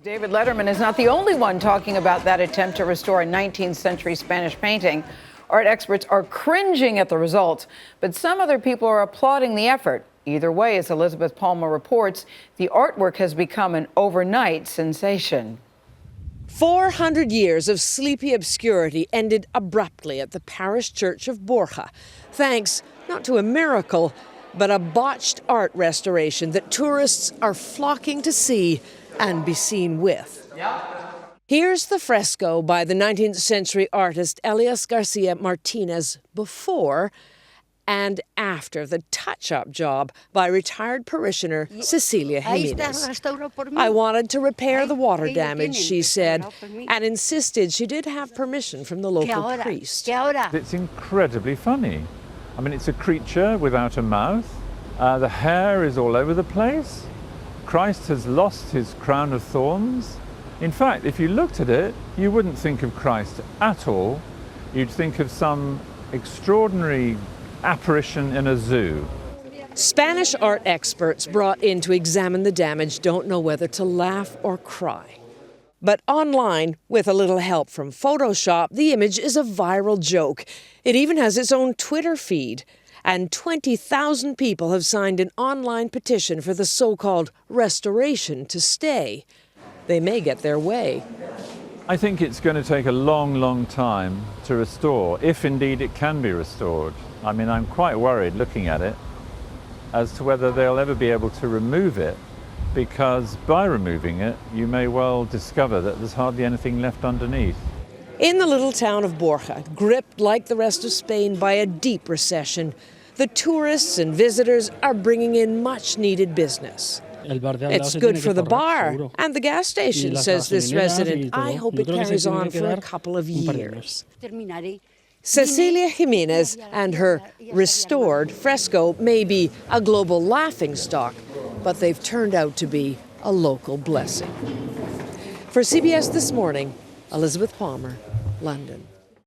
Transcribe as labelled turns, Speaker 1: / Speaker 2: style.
Speaker 1: David Letterman is not the only one talking about that attempt to restore a 19th century Spanish painting. Art experts are cringing at the results, but some other people are applauding the effort. Either way, as Elizabeth Palmer reports, the artwork has become an overnight sensation.
Speaker 2: 400 years of sleepy obscurity ended abruptly at the parish church of Borja, thanks not to a miracle, but a botched art restoration that tourists are flocking to see and be seen with. Here's the fresco by the 19th century artist Elias Garcia Martinez before and after the touch-up job by retired parishioner Cecilia Jimenez. I wanted to repair the water damage, she said, and insisted she did have permission from the local priest.
Speaker 3: It's incredibly funny. I mean, it's a creature without a mouth. The hair is all over the place. Christ has lost his crown of thorns. In fact, if you looked at it, you wouldn't think of Christ at all. You'd think of some extraordinary apparition in a zoo.
Speaker 2: Spanish art experts brought in to examine the damage don't know whether to laugh or cry. But online, with a little help from Photoshop, the image is a viral joke. It even has its own Twitter feed. And 20,000 people have signed an online petition for the so-called restoration to stay. They may get their way.
Speaker 3: I think it's going to take a long, long time to restore, if indeed it can be restored. I mean, I'm quite worried looking at it as to whether they'll ever be able to remove it, because by removing it, you may well discover that there's hardly anything left underneath.
Speaker 2: In the little town of Borja, gripped like the rest of Spain by a deep recession, the tourists and visitors are bringing in much-needed business. It's good for the bar and the gas station, says this resident. I hope it carries on for a couple of years. Cecilia Jimenez and her restored fresco may be a global laughingstock, but they've turned out to be a local blessing. For CBS This Morning, Elizabeth Palmer, London.